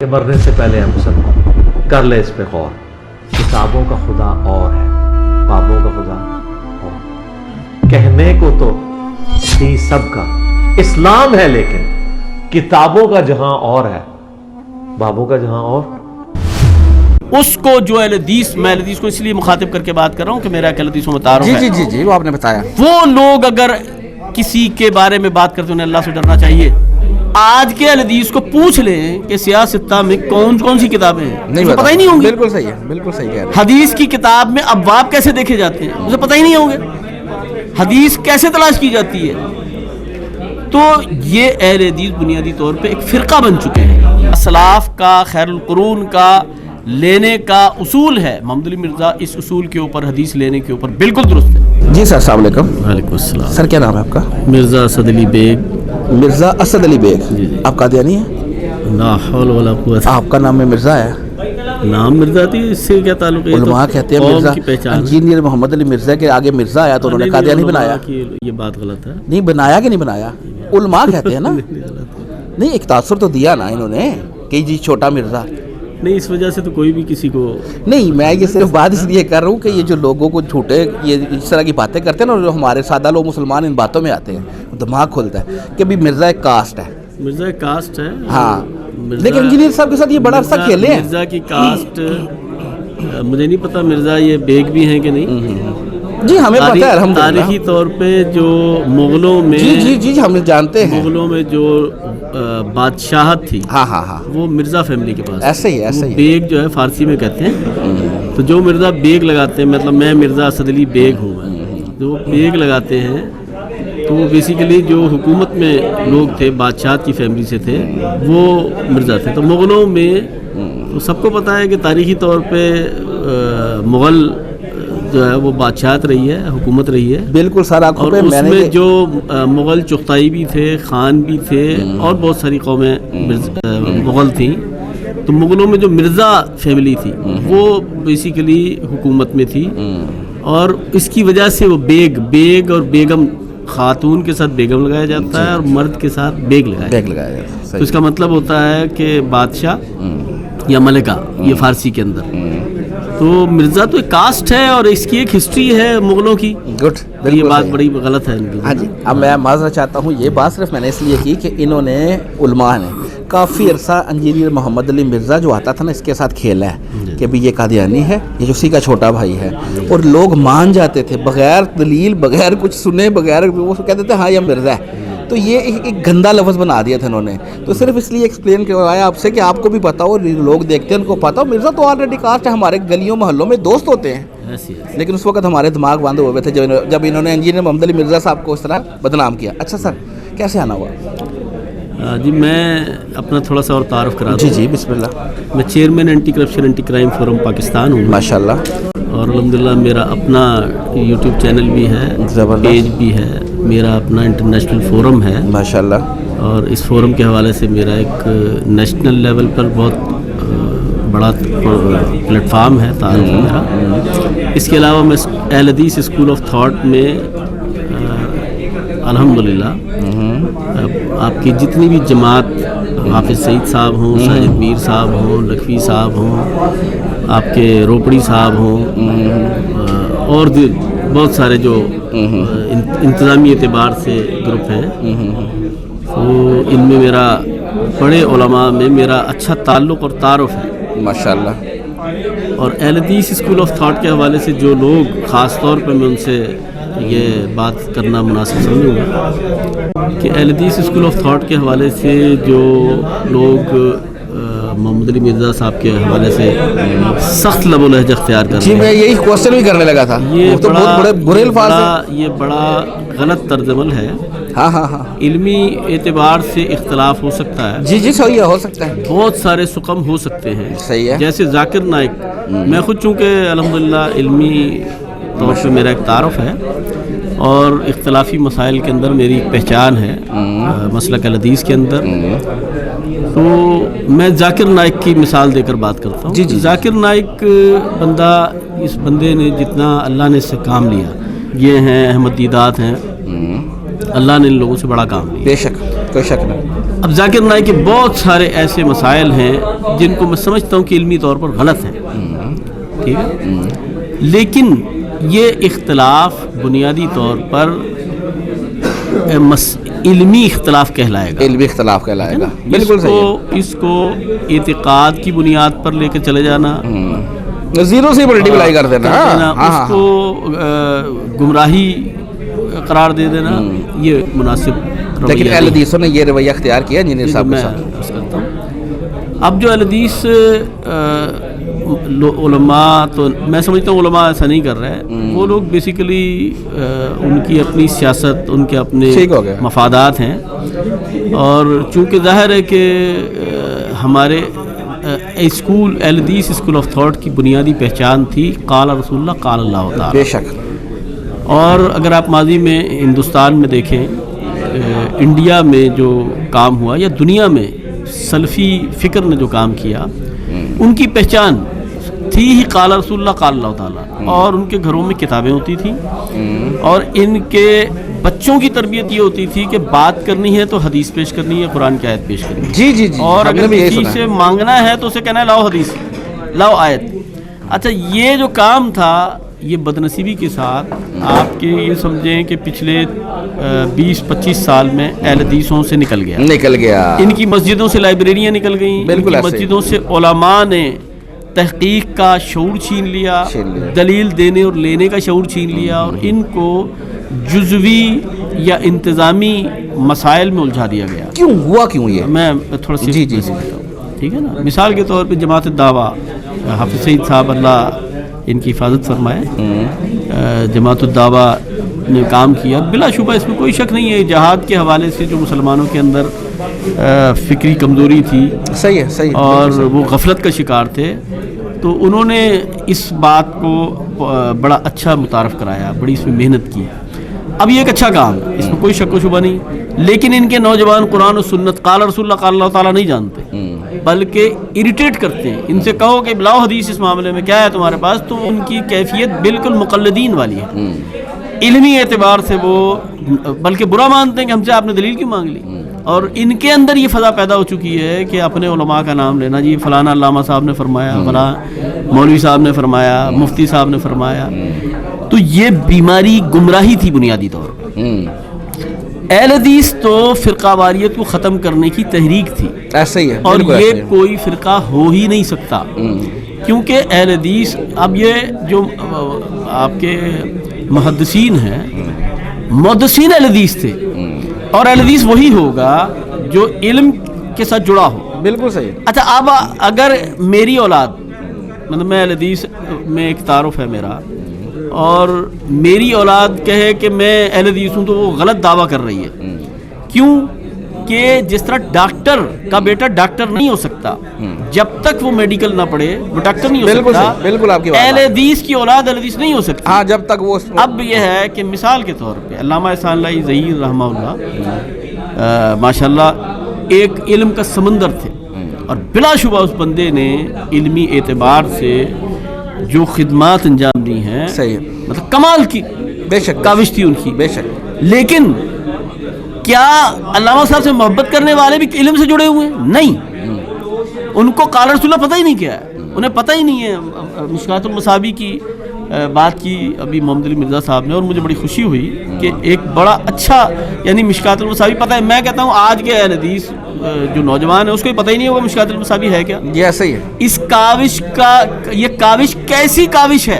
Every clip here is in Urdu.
کہ مرنے سے پہلے ہم سب کر لے اس پہ غور. کتابوں کا خدا اور ہے, بابوں کا خدا اور. کہنے کو تو تھی سب کا اسلام ہے, لیکن کتابوں کا جہاں اور ہے, بابوں کا جہاں اور. اس کو جو اہل حدیث, میں اہل حدیث کو اس لیے مخاطب کر کے بات کر رہا ہوں کہ میرا اہل حدیث میں تعارف ہے. جی وہ آپ نے بتایا. وہ لوگ اگر کسی کے بارے میں بات کرتے ہیں انہیں اللہ سے ڈرنا چاہیے. آج کے اہل حدیث کو پوچھ لیں کہ سیاستہ میں کون کون سی کتابیں ہیں, اسے پتہ ہی نہیں ہوں گی. بالکل صحیح ہے, بالکل صحیح کہہ رہے ہیں. حدیث کی کتاب میں ابواب کیسے دیکھے جاتے ہیں اسے پتہ ہی نہیں ہوں گے. حدیث کیسے تلاش کی جاتی ہے. تو یہ اہل حدیث بنیادی طور پہ ایک فرقہ بن چکے ہیں. اسلاف کا, خیر القرون کا لینے کا اصول ہے. محمد علی مرزا اس اصول کے اوپر, حدیث لینے کے اوپر بالکل درست ہے. جی سر, السلام علیکم. وعلیکم السلام. سر کیا نام ہے آپ کا؟ مرزا اسد علی بیگ. مرزا اسد علی بیگ. جی. آپ قادیانی ہیں؟ لا حول ولا قوت. آپ کا نام میں مرزا ہے. نام مرزا تھی, اس سے کیا تعلق ہے؟ علماء کہتے ہیں مرزا, انجینئر محمد علی مرزا کے آگے مرزا آیا تو انہوں نے قادیانی بنایا. یہ بات غلط ہے. نہیں بنایا کہ نہیں بنایا, علماء کہتے ہیں نا. نہیں ایک تاثر تو دیا نا انہوں نے کہ جی چھوٹا مرزا. نہیں, اس وجہ سے تو کوئی بھی کسی کو نہیں. میں یہ صرف بات اس لیے کر رہا ہوں کہ یہ جو لوگوں کو جھوٹے یہ اس طرح کی باتیں کرتے ہیں نا, جو ہمارے سادہ لوگ مسلمان ان باتوں میں آتے ہیں, دماغ کھلتا ہے کہ بھی مرزا ایک کاسٹ ہے. مرزا ایک کاسٹ ہے. ہاں, لیکن انجینئر صاحب کے ساتھ یہ بڑا عرصہ کھیلے ہیں. مرزا کی کاسٹ مجھے نہیں پتا مرزا یہ بیگ بھی ہیں کہ نہیں. جی ہمیں پتہ ہے الحمدللہ. تاریخی طور پہ جو مغلوں میں, جی ہم جانتے ہیں, مغلوں میں جو بادشاہت تھی ہاں وہ مرزا فیملی کے پاس. ایسے ہی بیگ جو ہے فارسی میں کہتے ہیں. تو جو مرزا بیگ لگاتے ہیں, مطلب میں مرزا اسد علی بیگ ہوں, جو بیگ لگاتے ہیں تو وہ بیسیکلی جو حکومت میں لوگ تھے, بادشاہت کی فیملی سے تھے, وہ مرزا تھے. تو مغلوں میں تو سب کو پتہ ہے کہ تاریخی طور پہ مغل جو ہے وہ بادشاہت رہی ہے, حکومت رہی ہے. بالکل سارا. اور اس میں جو مغل چغتائی بھی تھے, خان بھی تھے, اور بہت ساری قومیں مغل تھیں. تو مغلوں میں جو مرزا فیملی تھی وہ بیسیکلی حکومت میں تھی, اور اس کی وجہ سے وہ بیگ اور بیگم, خاتون کے ساتھ بیگم لگایا جاتا ہے اور مرد کے ساتھ بیگ لگایا جاتا ہے. تو اس کا مطلب ہوتا ہے کہ بادشاہ یا ملکہ, یہ فارسی کے اندر. تو مرزا تو ایک کاسٹ ہے اور اس کی ایک ہسٹری ہے مغلوں کی. گڈ. یہ بات بڑی غلط ہے ان کی. ہاں جی, اب میں معذرت چاہتا ہوں, یہ بات صرف میں نے اس لیے کی کہ انہوں نے, علماء نے کافی عرصہ انجینئر محمد علی مرزا جو آتا تھا نا, اس کے ساتھ کھیلا ہے کہ بھی یہ قادیانی ہے, یہ اسی کا چھوٹا بھائی ہے. اور لوگ مان جاتے تھے بغیر دلیل, بغیر کچھ سنے, بغیر وہ کہتے تھے ہاں یہ مرزا ہے. تو یہ ایک گندا لفظ بنا دیا تھا انہوں نے. تو صرف اس لیے ایکسپلین کروایا آپ سے کہ آپ کو بھی پتا ہو, لوگ دیکھتے ہیں ان کو پتا ہو. مرزا تو آلریڈی کاسٹ ہے, ہمارے گلیوں محلوں میں دوست ہوتے ہیں. لیکن اس وقت ہمارے دماغ بند ہوئے تھے جب انہوں نے انجینئر محمد علی مرزا صاحب کو اس طرح بدنام کیا. اچھا سر, کیسے آنا ہوا؟ جی میں اپنا تھوڑا سا اور تعارف کرا دوں. جی بسم اللہ. میں chairman anti corruption anti crime forum Pakistan ہوں. ماشاء اللہ. اور الحمدللہ میرا اپنا یوٹیوب چینل بھی ہے, پیج بھی ہے, میرا اپنا انٹرنیشنل فورم ہے. ماشاء اللہ. اور اس فورم کے حوالے سے میرا ایک نیشنل لیول پر بہت بڑا پلیٹ فارم ہے, تعارف ہے میرا. اس کے علاوہ میں اہل حدیث اسکول آف تھاٹ میں الحمدللہ آپ کی جتنی بھی جماعت, حافظ سعید صاحب ہوں, ساجد میر صاحب ہوں, لکھوی صاحب ہوں, آپ کے روپڑی صاحب ہوں, اور بہت سارے جو انتظامی اعتبار سے گروپ ہیں, تو ان میں میرا, بڑے علماء میں میرا اچھا تعلق اور تعارف ہے. ماشاء اللہ. اور اہل حدیث اسکول آف تھاٹ کے حوالے سے جو لوگ, خاص طور پہ میں ان سے یہ بات کرنا مناسب سمجھوں گا کہ اہل حدیث اسکول آف تھاٹ کے حوالے سے جو لوگ محمد علی مرزا صاحب کے حوالے سے سخت لب و لہجہ اختیار کر رہے ہیں. جی میں یہی کوشچن بھی کرنے لگا تھا. یہ تو بہت بڑے برے الفاظ ہیں. یہ بڑا غلط طرز عمل ہے. ہاں. علمی اعتبار سے اختلاف ہو سکتا ہے. جی صحیح ہے, ہو سکتا ہے. بہت سارے سقم ہو سکتے ہیں. صحیح ہے. جیسے ذاکر نائک, میں خود چونکہ الحمدللہ علمی طور سے میرا ایک تعارف ہے اور اختلافی مسائل کے اندر میری پہچان ہے, مسلک الحدیث کے اندر. تو میں ذاکر نائک کی مثال دے کر بات کرتا ہوں. جی. ذاکر نائک بندہ, اس بندے نے جتنا اللہ نے اس سے کام لیا, یہ ہیں احمد دیدات ہیں, اللہ نے ان لوگوں سے بڑا کام لیا. بے شک کوئی شک نہیں. اب ذاکر نائک کے بہت سارے ایسے مسائل ہیں جن کو میں سمجھتا ہوں کہ علمی طور پر غلط ہیں, ٹھیک ہے, لیکن یہ اختلاف بنیادی طور پر علمی اختلاف کہلائے گا. علمی اختلاف کہلائے گا, بالکل صحیح. اس کو اعتقاد کی بنیاد پر لے کے چلے جانا, زیرو سے ملٹیپلائی کر دینا, اس کو گمراہی قرار دے دینا, یہ مناسب. لیکن اہل حدیثوں نے یہ رویہ اختیار کیا انجینئر صاحب کے ساتھ. میں کرتا ہوں اب جو اہل حدیث علماء, تو میں سمجھتا ہوں علماء ایسا نہیں کر رہے ہیں. وہ لوگ بیسیکلی ان کی اپنی سیاست, ان کے اپنے مفادات ہیں, اور چونکہ ظاہر ہے کہ ہمارے اسکول اہل حدیث اسکول آف تھاٹ کی بنیادی پہچان تھی قال رسول اللہ قال اللہ تعالی. بے شک. اور اگر آپ ماضی میں ہندوستان میں دیکھیں, انڈیا میں جو کام ہوا یا دنیا میں سلفی فکر نے جو کام کیا, ان کی پہچان تھی ہی قال رسول اللہ قال اللہ تعالی. اور ان کے گھروں میں کتابیں ہوتی تھیں, اور ان کے بچوں کی تربیت یہ ہوتی تھی کہ بات کرنی ہے تو حدیث پیش کرنی ہے, قرآن کی آیت پیش کرنی ہے. جی جی جی. اور اگر کسی سے مانگنا ہے تو اسے کہنا ہے لاؤ حدیث, لاؤ آیت. اچھا, یہ جو کام تھا یہ بدنصیبی کے ساتھ آپ کے یہ سمجھیں کہ پچھلے 20-25 سال میں اہل حدیثوں سے نکل گیا. ان کی مسجدوں سے لائبریریاں نکل گئیں, ان کی مسجدوں سے علماء نے تحقیق کا شعور چھین لیا, دلیل دینے اور لینے کا شعور چھین لیا, اور ان کو جزوی یا انتظامی مسائل میں الجھا دیا گیا. کیوں ہوا, کیوں یہ میں تھوڑا سی جی جی ٹھیک ہے نا. مثال کے طور پہ جماعت الدعوہ, حافظ سعید صاحب اللہ ان کی حفاظت فرمائے, جماعت الدعوہ نے کام کیا, بلا شبہ اس میں کوئی شک نہیں ہے. جہاد کے حوالے سے جو مسلمانوں کے اندر فکری کمزوری تھی, صحیح ہے, صحیح, اور وہ غفلت کا شکار تھے, تو انہوں نے اس بات کو بڑا اچھا متعارف کرایا, بڑی اس میں محنت کی. اب یہ ایک اچھا کام ہے, اس میں کوئی شک و شبہ نہیں, لیکن ان کے نوجوان قرآن و سنت قال رسول اللہ قال اللہ تعالیٰ نہیں جانتے, بلکہ اریٹیٹ کرتے ہیں. ان سے کہو کہ لاؤ حدیث اس معاملے میں کیا ہے تمہارے پاس, تو ان کی کیفیت بالکل مقلدین والی ہے. علمی اعتبار سے وہ بلکہ برا مانتے ہیں کہ ہم سے آپ نے دلیل کیوں مانگ لی. اور ان کے اندر یہ فضا پیدا ہو چکی ہے کہ اپنے علماء کا نام لینا, جی فلانا علامہ صاحب نے فرمایا, فلاں مولوی صاحب نے فرمایا, مفتی صاحب نے فرمایا. تو یہ بیماری گمراہی تھی بنیادی طور پر. اہل حدیث تو فرقہ واریت کو ختم کرنے کی تحریک تھی, ایسا ہی ہے, اور یہ کوئی فرقہ ہو ہی نہیں سکتا, کیونکہ اہل حدیث, اب یہ جو آپ کے محدثین ہیں, محدثین اہل حدیث تھے, اور اہل حدیث وہی ہوگا جو علم کے ساتھ جڑا ہو. بالکل صحیح. اچھا, اب اگر میری اولاد, مطلب میں اہل حدیث میں ایک تعارف ہے میرا, اور میری اولاد کہے کہ میں اہل حدیث ہوں, تو وہ غلط دعویٰ کر رہی ہے. کیوں کہ جس طرح ڈاکٹر کا بیٹا ڈاکٹر نہیں ہو سکتا جب تک وہ میڈیکل نہ پڑھے, وہ ڈاکٹر نہیں ہو سکتا. بالکل آپ کی بات. اہل حدیث کی اولاد اہل حدیث نہیں ہو سکتی, ہاں, جب تک وہ. اب یہ ہے کہ مثال کے طور پہ علامہ احسان اللہ ظہیر رحمہ اللہ ماشاءاللہ ایک علم کا سمندر تھے, اور بلا شبہ اس بندے نے علمی اعتبار سے جو خدمات انجام دی ہیں, صحیح, مطلب کمال کی بے شک کاوش تھی ان کی. بے شک. لیکن کیا علامہ صاحب سے محبت کرنے والے بھی علم سے جڑے ہوئے ہیں؟ نہیں. ان کو قال رسول اللہ پتہ ہی نہیں کیا ہے, انہیں پتہ ہی نہیں ہے. مشکات المصابی کی بات کی ابھی محمد علی مرزا صاحب نے, اور مجھے بڑی خوشی ہوئی کہ ایک بڑا اچھا, یعنی مشکات المصابی پتہ ہے. میں کہتا ہوں آج کے اہل حدیث جو نوجوان ہے اس کو پتہ ہی نہیں ہوگا مشکات المصابی ہے کیا. یہ ایسا ہی ہے. اس کاوش کا, یہ کاوش کیسی کاوش ہے,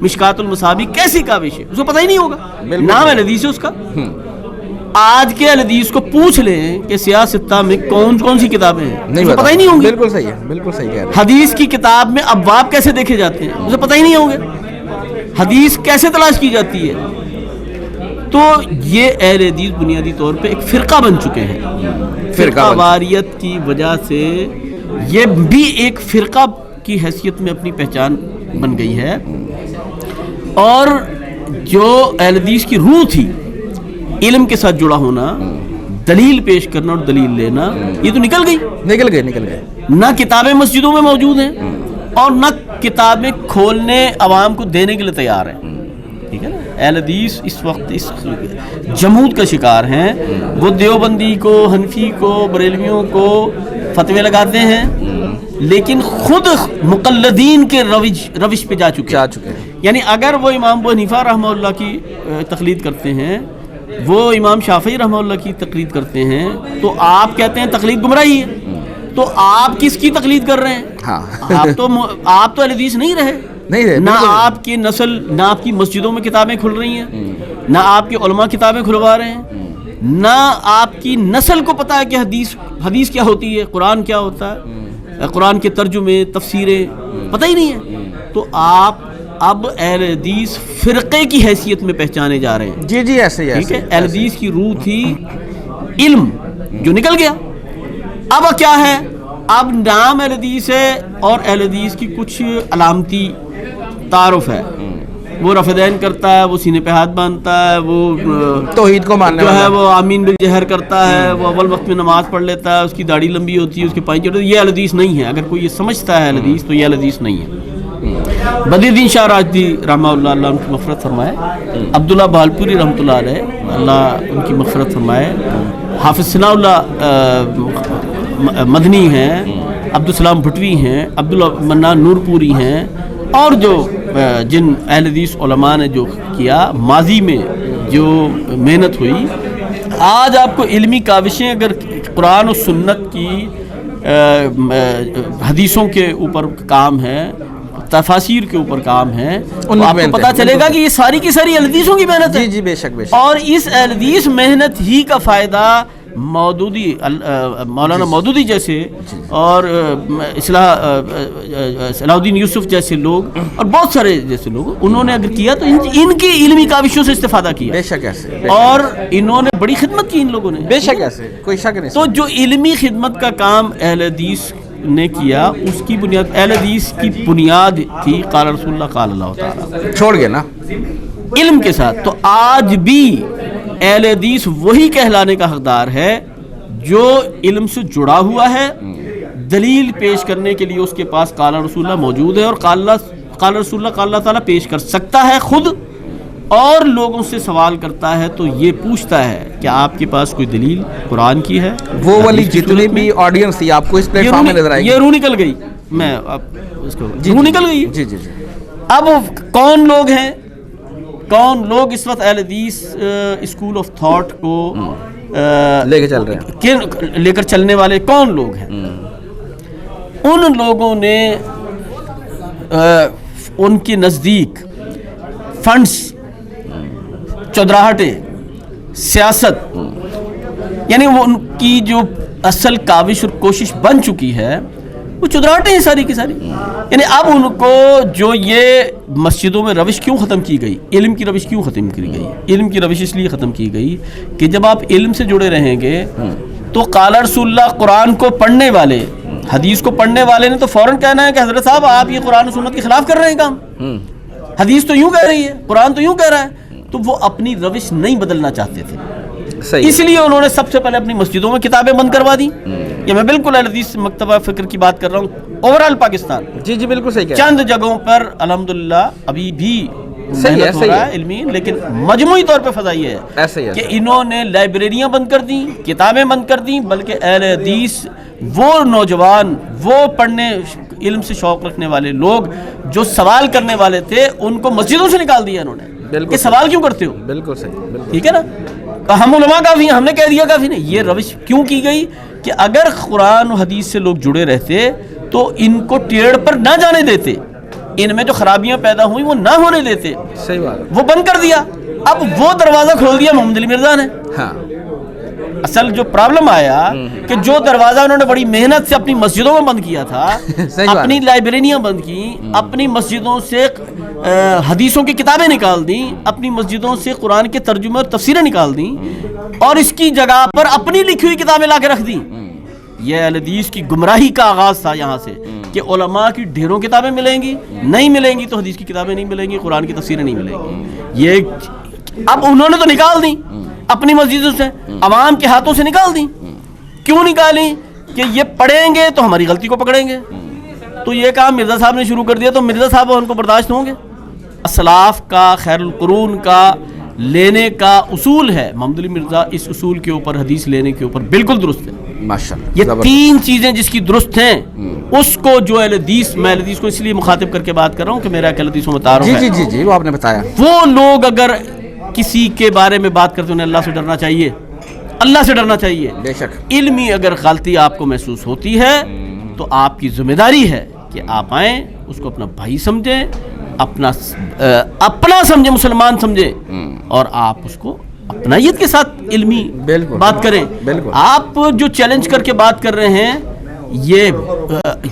مشکات المصابی کیسی کاوش ہے, اس کو پتہ ہی نہیں ہوگا. نام اہل حدیث ہے اس کا. آج کے اہل حدیث کو پوچھ لیں کہ سیاہ ستہ میں کون کون سی کتابیں ہیں, اسے پتہ ہی نہیں ہوں گی. بالکل صحیح ہے, بالکل صحیح کہہ رہے ہیں. حدیث کی کتاب میں ابواب کیسے دیکھے جاتے ہیں, اسے پتہ ہی نہیں ہوں گے. حدیث کیسے تلاش کی جاتی ہے. تو یہ اہل حدیث بنیادی طور پہ ایک فرقہ بن چکے ہیں. فرقہ واریت کی وجہ سے یہ بھی ایک فرقہ کی حیثیت میں اپنی پہچان بن گئی ہے. اور جو اہل حدیث کی روح تھی, علم کے ساتھ جڑا ہونا, دلیل پیش کرنا اور دلیل لینا, یہ تو نکل گئی. نہ کتابیں مسجدوں میں موجود ہیں, اور نہ کتابیں کھولنے عوام کو دینے کے لیے تیار ہیں. ٹھیک ہے نا. اہل حدیث اس وقت اس جمود کا شکار ہیں. وہ دیوبندی کو، حنفی کو، بریلویوں کو فتوے لگاتے ہیں لیکن خود مقلدین کے روش پہ جا چکے ہیں. یعنی اگر وہ امام ابو حنیفہ رحمہ اللہ کی تقلید کرتے ہیں، وہ امام شافعی رحمہ اللہ کی تقلید کرتے ہیں، تو آپ کہتے ہیں تقلید گمراہی ہے. تو آپ کس کی تقلید کر رہے ہیں؟ آپ تو اہل حدیث نہیں رہے. نہ آپ کی نسل، نہ آپ کی مسجدوں میں کتابیں کھل رہی ہیں، نہ آپ کے علماء کتابیں کھلوا رہے ہیں، نہ آپ کی نسل کو پتہ ہے کہ حدیث کیا ہوتی ہے، قرآن کیا ہوتا ہے، قرآن کے ترجمے، تفسیریں پتہ ہی نہیں ہے. تو آپ اب اہل حدیث فرقے کی حیثیت میں پہچانے جا رہے ہیں. جی ایسے ہی. ٹھیک ہے، اہل حدیث کی روح تھی علم، جو نکل گیا. اب کیا ہے؟ اب نام اہل حدیث ہے اور اہل حدیث کی کچھ علامتی تعارف ہے. وہ رفع دین کرتا ہے، وہ سینے پہ ہاتھ باندھتا ہے، وہ توحید کو ماننے جو ہے وہ آمین بالجہر کرتا ہے، وہ اول وقت میں نماز پڑھ لیتا ہے، اس کی داڑھی لمبی ہوتی ہے، اس کے پائیں چڑھتے. یہ اہل حدیث نہیں ہے. اگر کوئی یہ سمجھتا ہے اہل حدیث تو یہ اہل حدیث نہیں ہے. بدر الدین شاہ راجدی رحمہ اللہ ان کی مغفرت فرمائے، عبداللہ بہالپوری رحمۃ اللہ علیہ اللہ ان کی مغفرت فرمائے، حافظ ثناء اللہ مدنی ہیں، عبدالسلام بھٹوی ہیں، عبدالمنان نور پوری ہیں، اور جو جن اہل حدیث علماء نے جو کیا ماضی میں جو محنت ہوئی. آج آپ کو علمی کاوشیں اگر قرآن و سنت کی حدیثوں کے اوپر کام ہے، تفاسیر کے اوپر کام ہے، تو آپ کو پتہ چلے گا کہ یہ ساری کی ساری اہل حدیثوں کی محنت ہے. جی بے شک. اور اس اہل حدیث محنت ہی کا فائدہ مودودی، مولانا مودودی جیسے اور صلاح الدین یوسف جیسے لوگ اور بہت سارے جیسے لوگ، انہوں نے اگر کیا تو ان کی علمی کاوشوں سے استفادہ کیا. بے شک ایسے. اور انہوں نے بڑی خدمت کی ان لوگوں نے. بے شک ایسے، کوئی شک نہیں. تو جو علمی خدمت کا کام اہل حدیث نے کیا، اس کی بنیاد، اہل حدیث کی بنیاد تھی قال رسول اللہ قال اللہ تعالی، چھوڑ گئے نا علم کے ساتھ. تو آج بھی اہل حدیث وہی کہلانے کا حقدار ہے جو علم سے جڑا ہوا ہے، دلیل پیش کرنے کے لیے اس کے پاس قال رسول اللہ موجود ہے، اور قال رسول اللہ قال اللہ تعالیٰ پیش کر سکتا ہے خود، اور لوگوں سے سوال کرتا ہے تو یہ پوچھتا ہے کہ آپ کے پاس کوئی دلیل قرآن کی ہے. وہ والی جتنی بھی آڈینس تھی آپ کو اس پلیٹ فارم میں نظر آئی، یہ روح نکل گئی. میں اب اس کو روح نکل گئی. جی. اب کون لوگ ہیں، کون لوگ اس وقت اہل حدیث اسکول آف تھاٹ کو لے کے چل رہے ہیں، لے کر چلنے والے کون لوگ ہیں؟ ان لوگوں نے ان کے نزدیک فنڈز، چودراہٹیں، سیاست، یعنی وہ ان کی جو اصل کاوش اور کوشش بن چکی ہے وہ چودراہٹیں ہیں ساری کی ساری. یعنی اب ان کو جو یہ مسجدوں میں روش کیوں ختم کی گئی، علم کی روش کیوں ختم کی گئی؟ علم کی روش اس لیے ختم کی گئی کہ جب آپ علم سے جڑے رہیں گے تو قال رسول اللہ قرآن کو پڑھنے والے، حدیث کو پڑھنے والے نے تو فوراً کہنا ہے کہ حضرت صاحب آپ یہ قرآن و سنت کے خلاف کر رہے ہیں کام، حدیث تو یوں کہہ رہی ہے، قرآن تو یوں کہہ رہا ہے. تو وہ اپنی روش نہیں بدلنا چاہتے تھے، اس لیے انہوں نے سب سے پہلے اپنی مسجدوں میں کتابیں بند کروا دی. یہ میں بالکل اہل حدیث مکتبہ فکر کی بات کر رہا ہوں اوورال پاکستان. جی بالکل صحیح. چند جگہوں پر الحمدللہ ابھی بھی محنت ہو رہا ہے علمی، لیکن مجموعی طور پہ فضا یہ ہے کہ انہوں نے لائبریریاں بند کر دیں، کتابیں بند کر دیں، بلکہ اہل حدیث وہ نوجوان، وہ پڑھنے علم سے شوق رکھنے والے لوگ جو سوال کرنے والے تھے ان کو مسجدوں سے نکال دیا انہوں نے کہ سوال کیوں کرتے ہو. بالکل صحیح. ٹھیک ہے نا، ہم علماء کافی ہیں، ہم نے کہہ دیا کافی نہیں. یہ روش کیوں کی گئی کہ اگر قرآن و حدیث سے لوگ جڑے رہتے تو ان کو ٹیڑھ پر نہ جانے دیتے، ان میں جو خرابیاں پیدا ہوئی وہ نہ ہونے دیتے. صحیح بات. وہ بند کر دیا. اب وہ دروازہ کھول دیا محمد علی مرزا نے. ہاں، اصل جو پرابلم آیا کہ جو دروازہ انہوں نے بڑی محنت سے اپنی مسجدوں میں بند کیا تھا، اپنی لائبریریاں بند کی، اپنی مسجدوں سے حدیثوں کی کتابیں نکال دیں، اپنی مسجدوں سے قرآن کے ترجمے اور تفسیریں نکال دیں، اور اس کی جگہ پر اپنی لکھی ہوئی کتابیں لا کے رکھ دیں. یہ اہل حدیث کی گمراہی کا آغاز تھا یہاں سے کہ علماء کی ڈھیروں کتابیں ملیں گی، نہیں ملیں گی تو حدیث کی کتابیں نہیں ملیں گی، قرآن کی تفسیریں نہیں ملیں گی. یہ اب انہوں نے تو نکال دیں اپنی مسجدوں سے، عوام کے ہاتھوں سے نکال دیں. کیوں نکالیں؟ کہ یہ پڑھیں گے تو ہماری غلطی کو پکڑیں گے. تو یہ کام مرزا صاحب نے شروع کر دیا، تو مرزا صاحب ان کو برداشت ہوں گے؟ اسلاف کا خیر القرون کا لینے کا اصول ہے، محمد علی مرزا اس اصول کے اوپر، حدیث لینے کے اوپر بالکل درست ہے۔ ماشاءاللہ، یہ تین چیزیں جس کی درست ہیں اس کو جو اہل حدیث، میں اہل حدیث کو اس لیے مخاطب کر کے بات کر رہا ہوں کہ میرا اہل حدیث و متعارف ہے، جی وہ آپ نے بتایا، وہ لوگ اگر کسی کے بارے میں بات کرتے ہیں انہیں اللہ سے ڈرنا چاہیے، اللہ سے ڈرنا چاہیے۔ بے شک علمی اگر غلطی آپ کو محسوس ہوتی ہے تو آپ کی ذمہ داری ہے کہ آپ آئیں، اس کو اپنا بھائی سمجھیں، اپنا سمجھیں، مسلمان سمجھیں، اور آپ اس کو اپنائیت کے ساتھ علمی بات کریں۔ آپ جو چیلنج کر کے بات کر رہے ہیں یہ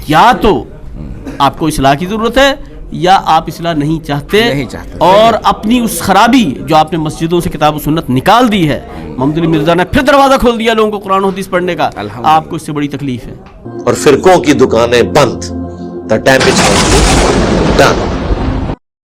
یا تو آپ کو اصلاح کی ضرورت ہے یا آپ اصلاح نہیں چاہتے اور اپنی اس خرابی جو آپ نے مسجدوں سے کتاب و سنت نکال دی ہے، محمد علی مرزا نے پھر دروازہ کھول دیا لوگوں کو قرآن و حدیث پڑھنے کا، آپ کو اس سے بڑی تکلیف ہے۔ اور فرقوں کی دکانیں بند، the damage has been done۔